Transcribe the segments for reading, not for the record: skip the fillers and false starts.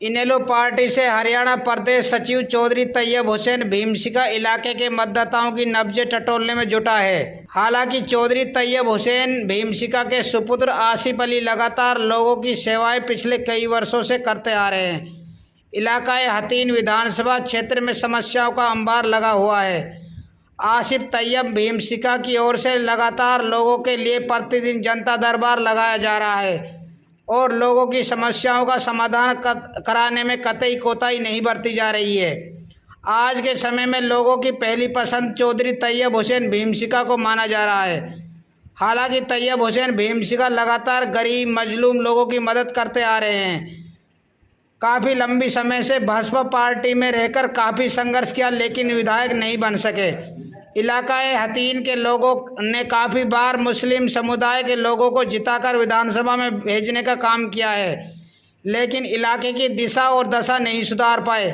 इनेलो party से हरियाणा प्रदेश सचिव चौधरी तैयब हुसैन भीमशिका इलाके के मतदाताओं की नब्जें टटोलने में जुटा है। हालांकि चौधरी तैयब हुसैन भीमशिका के सुपुत्र आसिफ अली लगातार लोगों की सेवाएं पिछले कई वर्षों से करते आ रहे हैं। इलाकाए हथीन विधानसभा क्षेत्र में समस्याओं का अंबार लगा हुआ है। आसिफ तैयब भीमशिका की ओर से लगातार लोगों के लिए प्रतिदिन जनता दरबार लगाया जा रहा है और लोगों की समस्याओं का समाधान कराने में कतई कोताही नहीं बरती जा रही है। आज के समय में लोगों की पहली पसंद चौधरी तैयब हुसैन भीमशिका को माना जा रहा है। हालांकि तैयब हुसैन भीमशिका लगातार गरीब मजलूम लोगों की मदद करते आ रहे हैं। काफ़ी लंबी समय से भाजपा पार्टी में रहकर काफ़ी संघर्ष किया, लेकिन विधायक नहीं बन सके। इलाकाए हथीन के लोगों ने काफ़ी बार मुस्लिम समुदाय के लोगों को जिताकर विधानसभा में भेजने का काम किया है, लेकिन इलाके की दिशा और दशा नहीं सुधार पाए।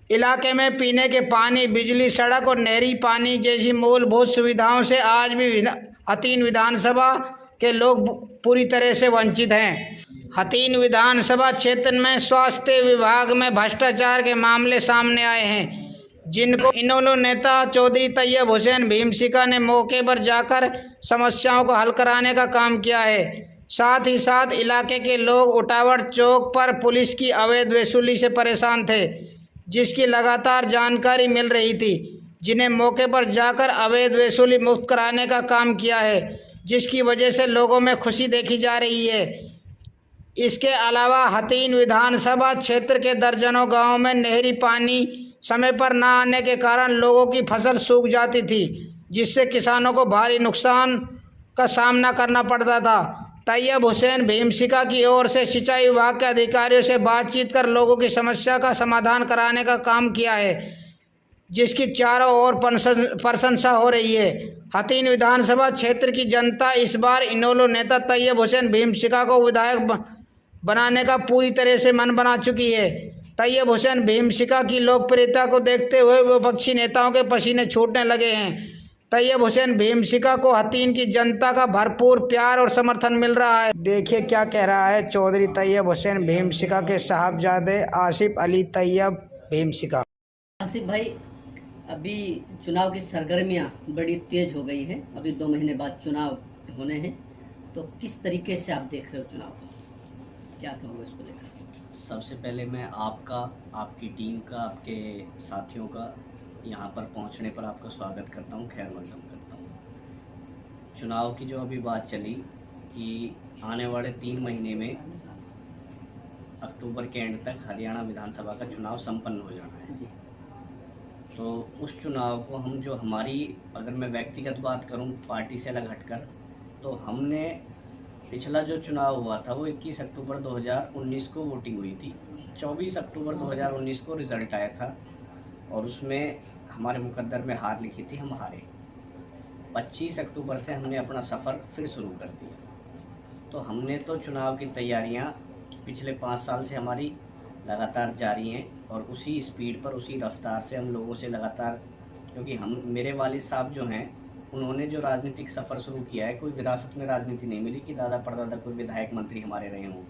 इलाके में पीने के पानी, बिजली, सड़क और नहरी पानी जैसी मूलभूत सुविधाओं से आज भी हथीन विधानसभा के लोग पूरी तरह से वंचित हैं। हथीन विधानसभा क्षेत्र में स्वास्थ्य विभाग में भ्रष्टाचार के मामले सामने आए हैं, जिनको इनेलो नेता चौधरी तैयब हुसैन भीमशिका ने मौके पर जाकर समस्याओं को हल कराने का काम किया है। साथ ही साथ इलाके के लोग उटावड़ चौक पर पुलिस की अवैध वसूली से परेशान थे, जिसकी लगातार जानकारी मिल रही थी, जिन्हें मौके पर जाकर अवैध वसूली मुक्त कराने का काम किया है, जिसकी वजह से लोगों में खुशी देखी जा रही है। इसके अलावा हथीन विधानसभा क्षेत्र के दर्जनों गाँव में नहरी पानी समय पर न आने के कारण लोगों की फसल सूख जाती थी, जिससे किसानों को भारी नुकसान का सामना करना पड़ता था। तैयब हुसैन भीमशिका की ओर से सिंचाई विभाग के अधिकारियों से बातचीत कर लोगों की समस्या का समाधान कराने का काम किया है, जिसकी चारों ओर प्रशंसा हो रही है। हथीन विधानसभा क्षेत्र की जनता इस बार इनेलो नेता तैयब हुसैन भीमशिका को विधायक बनाने का पूरी तरह से मन बना चुकी है। तैयब हुसैन भीमशिका की लोकप्रियता को देखते हुए विपक्षी नेताओं के पसीने छूटने लगे हैं। तैयब हुसैन भीमशिका को हथीन की जनता का भरपूर प्यार और समर्थन मिल रहा है। देखिए क्या कह रहा है चौधरी तैयब हुसैन भीमशिका के साहबजादे आसिफ अली तैयब भीमशिका। आसिफ भाई, अभी चुनाव की सरगर्मियां बड़ी तेज हो गई है। अभी 2 महीने बाद चुनाव होने हैं, तो किस तरीके से आप देख रहे हो चुनाव को? क्या कहोगे इसको लेकर? सबसे पहले मैं आपका, आपकी टीम का, आपके साथियों का यहाँ पर पहुँचने पर आपका स्वागत करता हूँ, खैर मकदम करता हूँ। चुनाव की जो अभी बात चली कि आने वाले 3 महीने में अक्टूबर के एंड तक हरियाणा विधानसभा का चुनाव संपन्न हो जाना है जी। तो उस चुनाव को हम जो हमारी, अगर मैं व्यक्तिगत बात करूँ पार्टी से अलग हटकर, तो हमने पिछला जो चुनाव हुआ था वो 21 अक्टूबर 2019 को वोटिंग हुई थी। 24 अक्टूबर 2019 को रिज़ल्ट आया था और उसमें हमारे मुकद्दर में हार लिखी थी, हम हारे। 25 अक्टूबर से हमने अपना सफ़र फिर शुरू कर दिया। तो हमने तो चुनाव की तैयारियां पिछले 5 साल से हमारी लगातार जारी हैं और उसी स्पीड पर, उसी रफ्तार से हम लोगों से लगातार, क्योंकि मेरे वालिद साहब जो हैं उन्होंने जो राजनीतिक सफ़र शुरू किया है, कोई विरासत में राजनीति नहीं मिली कि दादा परदादा कोई विधायक मंत्री हमारे रहे हों।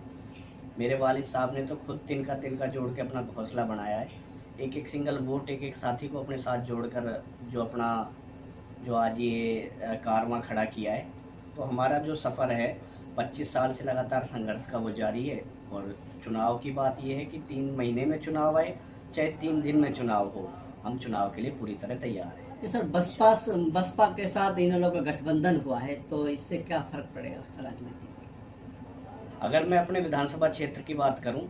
मेरे वालिद साहब ने तो खुद तिनका जोड़ के अपना घोंसला बनाया है। एक एक सिंगल वोट, एक एक साथी को अपने साथ जोड़कर जो आज ये कारवां खड़ा किया है। तो हमारा जो सफ़र है 25 साल से लगातार संघर्ष का वो जारी है। और चुनाव की बात ये है कि 3 महीने में चुनाव आए, चाहे 3 दिन में चुनाव हो, हम चुनाव के लिए पूरी तरह तैयार हैं। सर, बसपा के साथ इनेलो का गठबंधन हुआ है, तो इससे क्या फ़र्क पड़ेगा राजनीति में? अगर मैं अपने विधानसभा क्षेत्र की बात करूं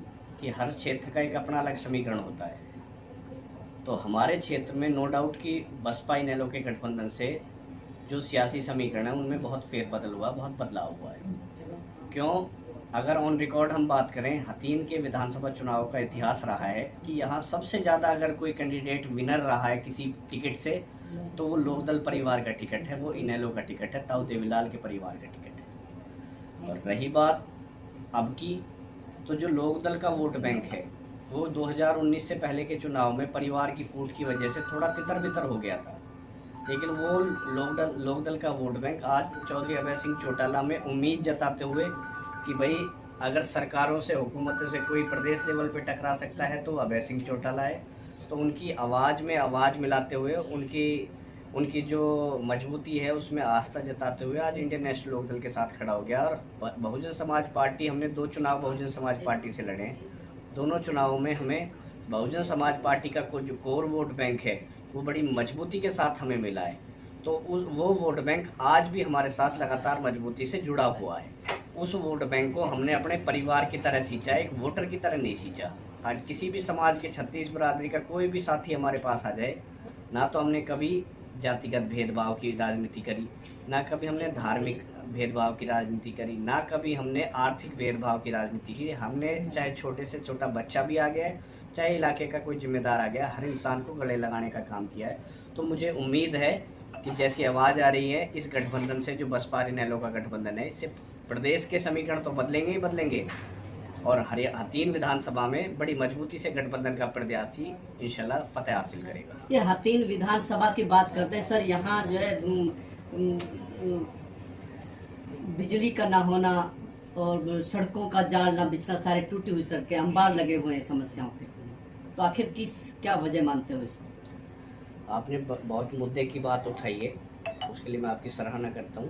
कि हर क्षेत्र का एक अपना अलग समीकरण होता है, तो हमारे क्षेत्र में नो डाउट कि बसपा इनेलो के गठबंधन से जो सियासी समीकरण है उनमें बहुत फेरबदल हुआ, बहुत बदलाव हुआ है। क्यों? अगर ऑन रिकॉर्ड हम बात करें, हथीन के विधानसभा चुनाव का इतिहास रहा है कि यहाँ सबसे ज़्यादा अगर कोई कैंडिडेट विनर रहा है किसी टिकट से, तो वो लोकदल परिवार का टिकट है, वो इनेलो का टिकट है, ताऊ देवीलाल के परिवार का टिकट है। और रही बात अब की, तो जो लोकदल का वोट बैंक है वो 2019 से पहले के चुनाव में परिवार की फूट की वजह से थोड़ा तितर बितर हो गया था, लेकिन वो लोकदल का वोट बैंक आज चौधरी अभय सिंह चौटाला में उम्मीद जताते हुए कि भाई अगर सरकारों से, हुकूमतों से कोई प्रदेश लेवल पे टकरा सकता है तो अभय सिंह चौटाला है। तो उनकी आवाज़ में आवाज़ मिलाते हुए, उनकी जो मजबूती है उसमें आस्था जताते हुए आज इंडियन नेशनल लोकदल के साथ खड़ा हो गया। और बहुजन समाज पार्टी, हमने 2 चुनाव बहुजन समाज पार्टी से लड़े हैं। दोनों चुनावों में हमें बहुजन समाज पार्टी का जो कोर वोट बैंक है वो बड़ी मजबूती के साथ हमें मिला है। तो वो वोट बैंक आज भी हमारे साथ लगातार मजबूती से जुड़ा हुआ है। उस वोट बैंक को हमने अपने परिवार की तरह सींचा, एक वोटर की तरह नहीं सींचा। आज किसी भी समाज के 36 बिरादरी का कोई भी साथी हमारे पास आ जाए, ना तो हमने कभी जातिगत भेदभाव की राजनीति करी, ना कभी हमने धार्मिक भेदभाव की राजनीति करी, ना कभी हमने आर्थिक भेदभाव की राजनीति की। हमने चाहे छोटे से छोटा बच्चा भी आ गया है, चाहे इलाके का कोई जिम्मेदार आ गया, हर इंसान को गले लगाने का काम किया है। तो मुझे उम्मीद है कि जैसी आवाज़ आ रही है इस गठबंधन से, जो बसपा इनेलो का गठबंधन है, इससे प्रदेश के समीकरण तो बदलेंगे ही बदलेंगे। और हतीन विधानसभा में बड़ी मजबूती से गठबंधन का प्रत्याशी इंशाल्लाह फतेह हासिल करेगा। ये हतीन विधानसभा की बात करते हैं सर, यहाँ जो है बिजली का ना होना और सड़कों का जाल ना बिछना, सारे टूटी हुई सड़कें, अंबार लगे हुए हैं समस्याओं पे, तो आखिर क्या वजह मानते हो इसको? आपने बहुत मुद्दे की बात उठाई है, उसके लिए मैं आपकी सराहना करता हूँ।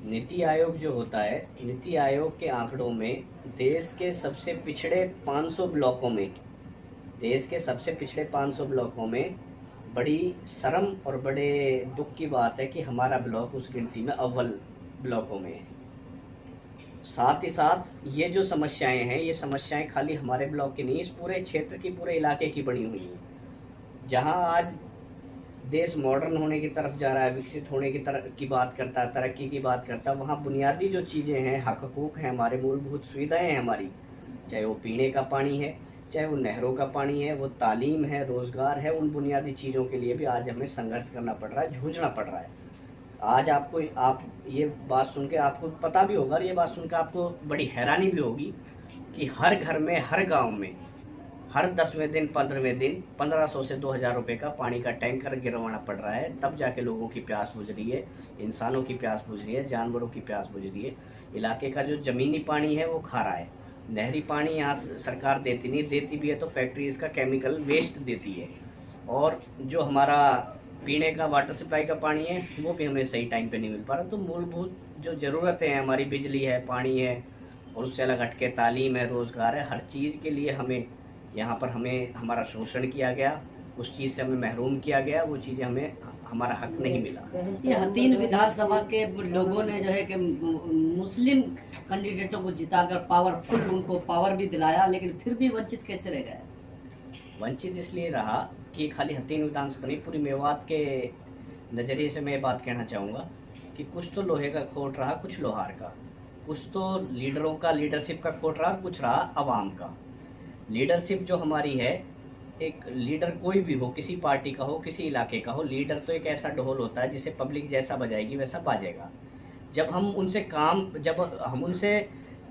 नीति आयोग जो होता है, नीति आयोग के आंकड़ों में देश के सबसे पिछड़े 500 ब्लॉकों में, देश के सबसे पिछड़े 500 ब्लॉकों में बड़ी शर्म और बड़े दुख की बात है कि हमारा ब्लॉक उस गिनती में अव्वल ब्लॉकों में है। साथ ही साथ ये जो समस्याएं हैं, ये समस्याएं खाली हमारे ब्लॉक की नहीं, इस पूरे क्षेत्र की, पूरे इलाके की बनी हुई हैं। जहां आज देश मॉडर्न होने की तरफ जा रहा है, विकसित होने की तरफ की बात करता है, तरक्की की बात करता है, वहाँ बुनियादी जो चीज़ें हैं, हक हकूक़ हैं, हमारे मूलभूत सुविधाएं हैं हमारी, चाहे वो पीने का पानी है, चाहे वो नहरों का पानी है, वो तालीम है, रोज़गार है, उन बुनियादी चीज़ों के लिए भी आज हमें संघर्ष करना पड़ रहा है, जूझना पड़ रहा है। आज आप ये बात सुन के आपको पता भी होगा, और ये बात सुन के आपको बड़ी हैरानी भी होगी कि हर घर में, हर गाँव में, हर 10वें दिन 15वें दिन 1500 से 2000 रुपये का पानी का टैंकर गिरवाना पड़ रहा है, तब जाके लोगों की प्यास बुझ रही है, इंसानों की प्यास बुझ रही है, जानवरों की प्यास बुझ रही है। इलाके का जो ज़मीनी पानी है वो खा रहा है, नहरी पानी यहाँ सरकार देती नहीं, देती भी है तो फैक्ट्रीज़ का केमिकल वेस्ट देती है। और जो हमारा पीने का वाटर सप्लाई का पानी है वो भी हमें सही टाइम पे नहीं मिल पा रहा। तो मूलभूत जो ज़रूरतें हैं हमारी, बिजली है, पानी है, और उससे अलग हट के तालीम है, रोज़गार है, हर चीज़ के लिए हमें यहाँ पर हमारा शोषण किया गया, उस चीज़ से हमें महरूम किया गया, वो चीज़ें हमें हमारा हक नहीं मिला। ये हतीन विधानसभा के लोगों ने जो है कि मुस्लिम कैंडिडेटों को जिताकर पावरफुल, उनको पावर भी दिलाया, लेकिन फिर भी वंचित कैसे रह गए? वंचित इसलिए रहा कि खाली हतीन विधानसभा नहीं, पूरी मेवात के नज़रिए से मैं बात कहना चाहूँगा कि कुछ तो लोहे का खोट रहा, कुछ लोहार का, कुछ तो लीडरों का, लीडरशिप का खोट रहा, कुछ रहा आवाम का। लीडरशिप जो हमारी है, एक लीडर कोई भी हो, किसी पार्टी का हो, किसी इलाके का हो, लीडर तो एक ऐसा ढोल होता है जिसे पब्लिक जैसा बजाएगी वैसा बाजेगा। जब हम उनसे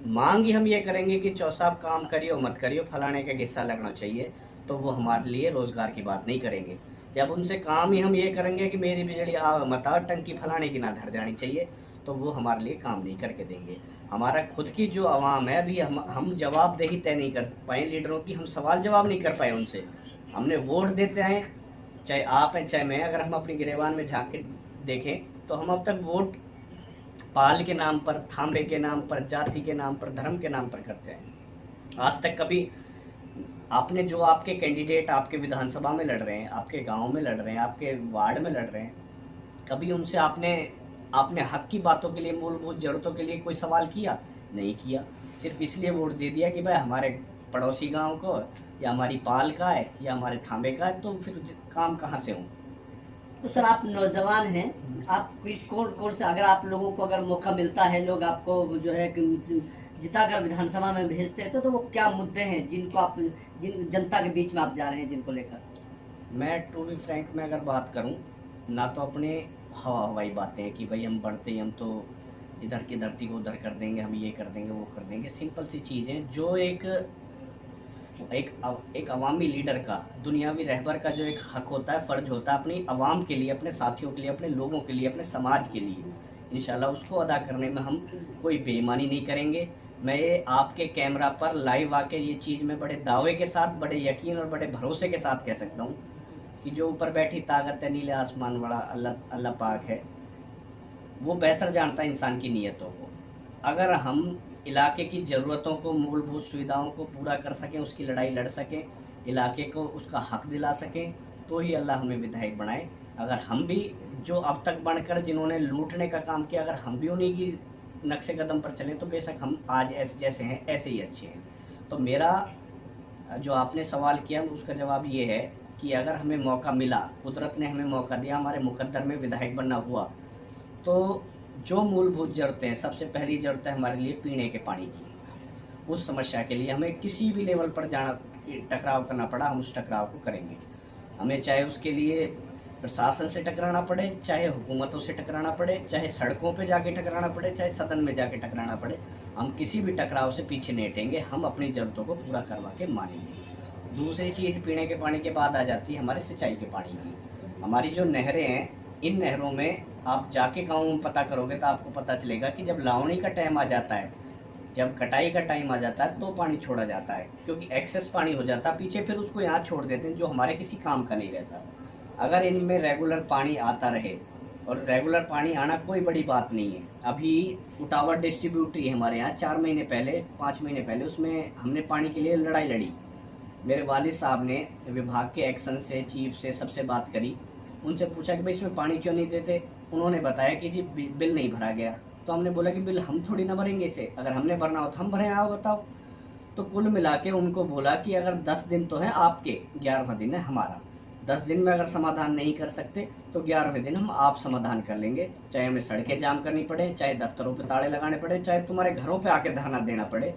मांग ही हम ये करेंगे कि चौसाब काम करियो मत करियो, फलाने का हिस्सा लगना चाहिए, तो वो हमारे लिए रोज़गार की बात नहीं करेंगे। जब उनसे काम ही हम ये करेंगे कि मेरी बिजली मत आ, टंकी फलाने की ना धर जानी चाहिए, तो वो हमारे लिए काम नहीं करके देंगे। हमारा खुद की जो आवाम है, अभी हम जवाबदेही तय नहीं कर पाए लीडरों की, हम सवाल जवाब नहीं कर पाए उनसे। हमने वोट देते हैं, चाहे आप हैं चाहे मैं, अगर हम अपनी गिरेबान में झांक के देखें तो हम अब तक वोट पाल के नाम पर, थांबे के नाम पर, जाति के नाम पर, धर्म के नाम पर करते हैं। आज तक कभी आपने जो आपके कैंडिडेट आपके विधानसभा में लड़ रहे हैं, आपके गांव में लड़ रहे हैं, आपके वार्ड में लड़ रहे हैं, कभी उनसे आपने हक की बातों के लिए, मूलभूत जरूरतों के लिए कोई सवाल किया? नहीं किया। सिर्फ इसलिए वोट दे दिया कि भाई हमारे पड़ोसी गांव को, या हमारी पाल का है, या हमारे थांबे का है, तो फिर काम कहाँ से हों? तो सर आप नौजवान हैं, आप कौन से, अगर आप लोगों को अगर मौका मिलता है, लोग आपको जो है जिताकर विधानसभा में भेजते हैं, तो वो क्या मुद्दे हैं जिन जनता के बीच में आप जा रहे हैं, जिनको लेकर? मैं टू बी फ्रैंक में अगर बात करूं, ना तो अपने हवाई बातें हैं कि भाई हम बढ़ते ही हम तो इधर की धरती को उधर कर देंगे, हम ये कर देंगे, वो कर देंगे। सिंपल सी चीज़ें जो एक अवामी लीडर का, दुनियावी रहबर का जो एक हक होता है, फ़र्ज होता है अपनी आवाम के लिए, अपने साथियों के लिए, अपने लोगों के लिए, अपने समाज के लिए, इंशाल्लाह उसको अदा करने में हम कोई बेईमानी नहीं करेंगे, मैं ये आपके कैमरा पर लाइव आके ये चीज़ मैं बड़े दावे के साथ, बड़े यकीन और बड़े भरोसे के साथ कह सकता हूँ कि जो ऊपर बैठी ताकत है, नीले आसमान वाला अल्लाह पाक है, वो बेहतर जानता है इंसान की नीयतों को। अगर हम इलाके की ज़रूरतों को, मूलभूत सुविधाओं को पूरा कर सकें, उसकी लड़ाई लड़ सकें, इलाके को उसका हक दिला सकें, तो ही अल्लाह हमें विधायक बनाए। अगर हम भी जो अब तक बनकर जिन्होंने लूटने का काम किया, अगर हम भी उन्हीं की नक्शे कदम पर चलें तो बेशक हम आज ऐसे जैसे हैं ऐसे ही अच्छे हैं। तो मेरा जो आपने सवाल किया उसका जवाब ये है कि अगर हमें मौका मिला, कुदरत ने हमें मौका दिया, हमारे मुकद्दर में विधायक बनना हुआ, तो जो मूलभूत ज़रूरतें हैं, सबसे पहली ज़रूरत है हमारे लिए पीने के पानी की। उस समस्या के लिए हमें किसी भी लेवल पर जाना, टकराव करना पड़ा, हम उस टकराव को करेंगे। हमें चाहे उसके लिए प्रशासन से टकराना पड़े, चाहे हुकूमतों से टकराना पड़े, चाहे सड़कों पे जाके टकराना पड़े, चाहे सदन में जाके टकराना पड़े, हम किसी भी टकराव से पीछे नहीं हटेंगे। हम अपनी ज़रूरतों को पूरा करवा के मानेंगे। दूसरी चीज़ पीने के पानी के बाद आ जाती है हमारे सिंचाई के पानी की। हमारी जो नहरें हैं, इन नहरों में आप जाके गाँव में पता करोगे तो आपको पता चलेगा कि जब लावणी का टाइम आ जाता है, जब कटाई का टाइम आ जाता है, तो पानी छोड़ा जाता है, क्योंकि एक्सेस पानी हो जाता है पीछे, फिर उसको यहाँ छोड़ देते हैं जो हमारे किसी काम का नहीं रहता। अगर इनमें रेगुलर पानी आता रहे, और रेगुलर पानी आना कोई बड़ी बात नहीं है। अभी उटावर डिस्ट्रीब्यूटरी है हमारे यहाँ, 4 महीने पहले, 5 महीने पहले, उसमें हमने पानी के लिए लड़ाई लड़ी। मेरे वालिद साहब ने विभाग के एक्शन से, चीफ से, सबसे बात करी, उनसे पूछा कि भाई इसमें पानी क्यों नहीं देते। उन्होंने बताया कि जी बिल नहीं भरा गया। तो हमने बोला कि बिल हम थोड़ी ना भरेंगे इसे, अगर हमने भरना हो तो हम भरें, आओ बताओ। तो कुल मिला के उनको बोला कि अगर 10 दिन तो है आपके, 11वां दिन है हमारा। 10 दिन में अगर समाधान नहीं कर सकते तो 11वें दिन हम आप समाधान कर लेंगे, चाहे हमें सड़कें जाम करनी पड़े, चाहे दफ्तरों पे ताले लगाने पड़े, चाहे तुम्हारे घरों पे आके धरना देना पड़े।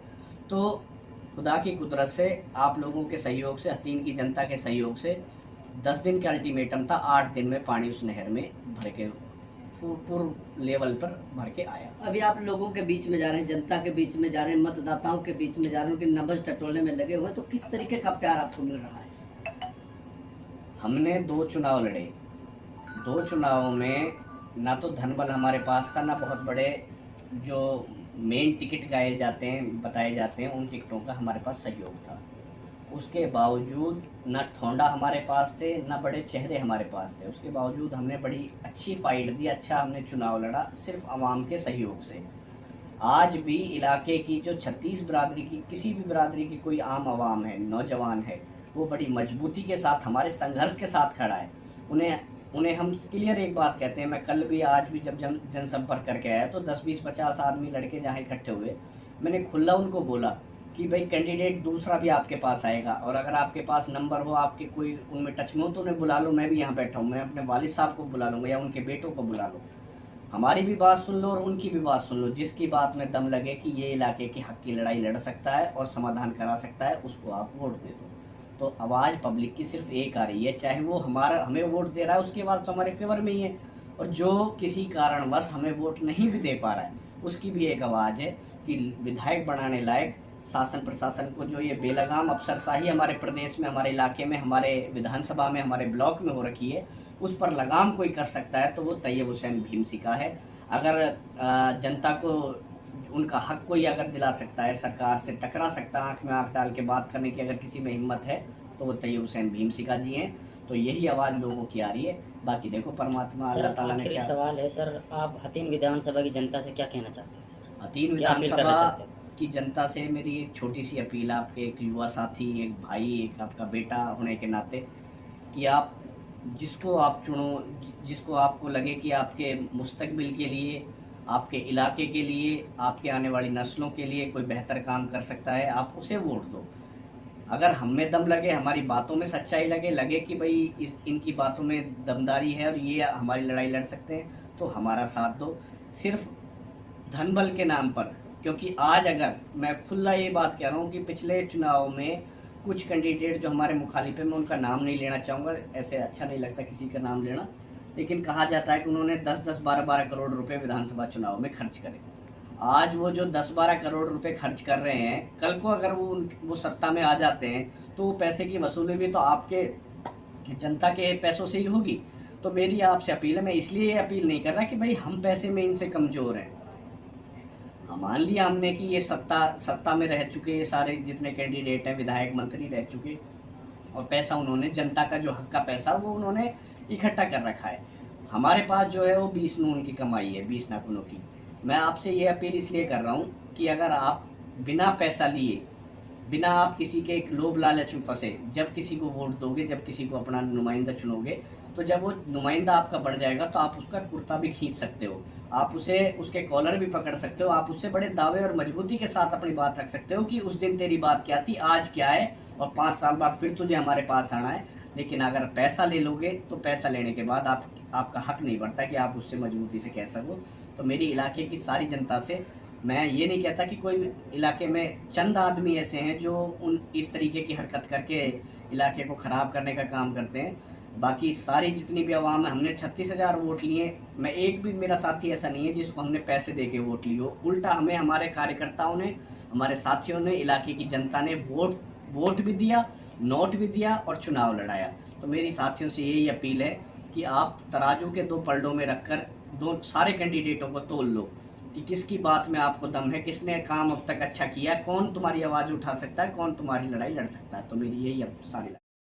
तो खुदा की कुदरत से, आप लोगों के सहयोग से, हतीन की जनता के सहयोग से 10 दिन का अल्टीमेटम था, 8 दिन में पानी उस नहर में भर के पूर्ण लेवल पर भर के आया। अभी आप लोगों के बीच में जा रहे हैं, जनता के बीच में जा रहे हैं, मतदाताओं के बीच में जा रहे हैं, उनकी नब्ज टटोलने में लगे हुए, तो किस तरीके का प्यार आपको मिल रहा है? हमने 2 चुनाव लड़े। 2 चुनावों में ना तो धन बल हमारे पास था, ना बहुत बड़े जो मेन टिकट गाए जाते हैं, बताए जाते हैं, उन टिकटों का हमारे पास सहयोग था। उसके बावजूद ना ठोंडा हमारे पास थे, ना बड़े चेहरे हमारे पास थे। उसके बावजूद हमने बड़ी अच्छी फाइट दी, अच्छा हमने चुनाव लड़ा, सिर्फ आवाम के सहयोग से। आज भी इलाके की जो 36 बिरादरी की, किसी भी बिरादरी की कोई आम आवाम है, नौजवान है, वो बड़ी मजबूती के साथ, हमारे संघर्ष के साथ खड़ा है। उन्हें हम क्लियर एक बात कहते हैं। मैं कल भी, आज भी जब जनसंपर्क करके आया तो 10, 20, 50 आदमी लड़के जहाँ इकट्ठे हुए, मैंने खुला उनको बोला कि भाई कैंडिडेट दूसरा भी आपके पास आएगा, और अगर आपके पास नंबर हो, आपके कोई उनमें टच में हो तो उन्हें बुला लो। मैं भी यहाँ बैठा हूँ, मैं अपने वालिद साहब को बुला लूँगा या उनके बेटों को बुला लो। हमारी भी बात सुन लो और उनकी भी बात सुन लो। जिसकी बात में दम लगे कि ये इलाके की हक की लड़ाई लड़ सकता है और समाधान करा सकता है, उसको आप वोट दे दो। तो आवाज़ पब्लिक की सिर्फ एक आ रही है, चाहे वो हमें वोट दे रहा है, उसकी आवाज़ तो हमारे फेवर में ही है, और जो किसी कारणवश हमें वोट नहीं भी दे पा रहा है, उसकी भी एक आवाज़ है कि विधायक बनाने लायक शासन प्रशासन को जो ये बेलगाम अफसरशाही हमारे प्रदेश में, हमारे इलाके में, हमारे विधानसभा में, हमारे ब्लॉक में हो रखी है, उस पर लगाम कोई कर सकता है तो वो तैयब हुसैन भीमसिका है। अगर जनता को उनका हक कोई अगर दिला सकता है, सरकार से टकरा सकता है, आँख में आँख डाल के बात करने की अगर किसी में हिम्मत है, तो वो तैयब हुसैन भीमसिका जी हैं। तो यही आवाज़ लोगों की आ रही है। बाकी देखो परमात्मा अल्लाह ताला ने क्या। सवाल है सर, आप हतीन विधानसभा की जनता से क्या कहना चाहते हैं सर? हतीन विधानसभा की जनता से मेरी एक छोटी सी अपील, आपके एक युवा साथी, एक भाई, एक आपका बेटा होने के नाते, कि आप जिसको आप चुनो, जिसको आपको लगे कि आपके मुस्तकबिल के लिए, आपके इलाके के लिए, आपके आने वाली नस्लों के लिए कोई बेहतर काम कर सकता है, आप उसे वोट दो। अगर हम में दम लगे, हमारी बातों में सच्चाई लगे कि भाई इनकी बातों में दमदारी है और ये हमारी लड़ाई लड़ सकते हैं, तो हमारा साथ दो, सिर्फ धन बल के नाम पर। क्योंकि आज अगर मैं खुला ये बात कह रहा हूँ कि पिछले चुनाव में कुछ कैंडिडेट जो हमारे मुखालिफ है, मैं उनका नाम नहीं लेना चाहूँगा, ऐसे अच्छा नहीं लगता किसी का नाम लेना, लेकिन कहा जाता है कि उन्होंने 10-10, 12-12 करोड़ रुपए विधानसभा चुनाव में खर्च करे। आज वो जो 10-12 करोड़ रुपए खर्च कर रहे हैं, कल को अगर वो सत्ता में आ जाते हैं तो वो पैसे की वसूली भी तो आपके जनता के पैसों से ही होगी। तो मेरी आपसे अपील है, मैं इसलिए ये अपील नहीं कर रहा कि भाई हम पैसे में इनसे कमज़ोर हैं, मान लिया हमने कि ये सत्ता में रह चुके ये सारे जितने कैंडिडेट हैं, विधायक मंत्री रह चुके, और पैसा उन्होंने, जनता का जो हक का पैसा वो उन्होंने इकट्ठा कर रखा है। हमारे पास जो है वो 20 नून की कमाई है, 20 नाखूनों की। मैं आपसे ये अपील इसलिए कर रहा हूँ कि अगर आप बिना पैसा लिए, बिना आप किसी के एक लोभ लालच में फंसे, जब किसी को वोट दोगे, जब किसी को अपना नुमाइंदा चुनोगे, तो जब वो नुमाइंदा आपका बढ़ जाएगा तो आप उसका कुर्ता भी खींच सकते हो, आप उसे उसके कॉलर भी पकड़ सकते हो, आप उससे बड़े दावे और मजबूती के साथ अपनी बात रख सकते हो कि उस दिन तेरी बात क्या थी, आज क्या है, और 5 साल बाद फिर तुझे हमारे पास आना है। लेकिन अगर पैसा ले लोगे तो पैसा लेने के बाद आपका हक नहीं बढ़ता कि आप उससे मजबूती से कह सको। तो मेरी इलाके की सारी जनता से मैं ये नहीं कहता कि कोई इलाके में चंद आदमी ऐसे हैं जो इस तरीके की हरकत करके इलाके को ख़राब करने का काम करते हैं। बाकी सारी जितनी भी आवाम है, हमने 36,000 वोट लिए, मैं एक भी मेरा साथी ऐसा नहीं है जिसको हमने पैसे दे के वोट लिए हो। उल्टा हमें हमारे कार्यकर्ताओं ने, हमारे साथियों ने, इलाके की जनता ने वोट भी दिया, नोट भी दिया और चुनाव लड़ाया। तो मेरी साथियों से यही अपील है कि आप तराजू के 2 पलड़ों में रखकर सारे कैंडिडेटों को तोल लो कि किसकी बात में आपको दम है, किसने काम अब तक अच्छा किया, कौन तुम्हारी आवाज़ उठा सकता है, कौन तुम्हारी लड़ाई लड़ सकता है। तो मेरी यही अब सारी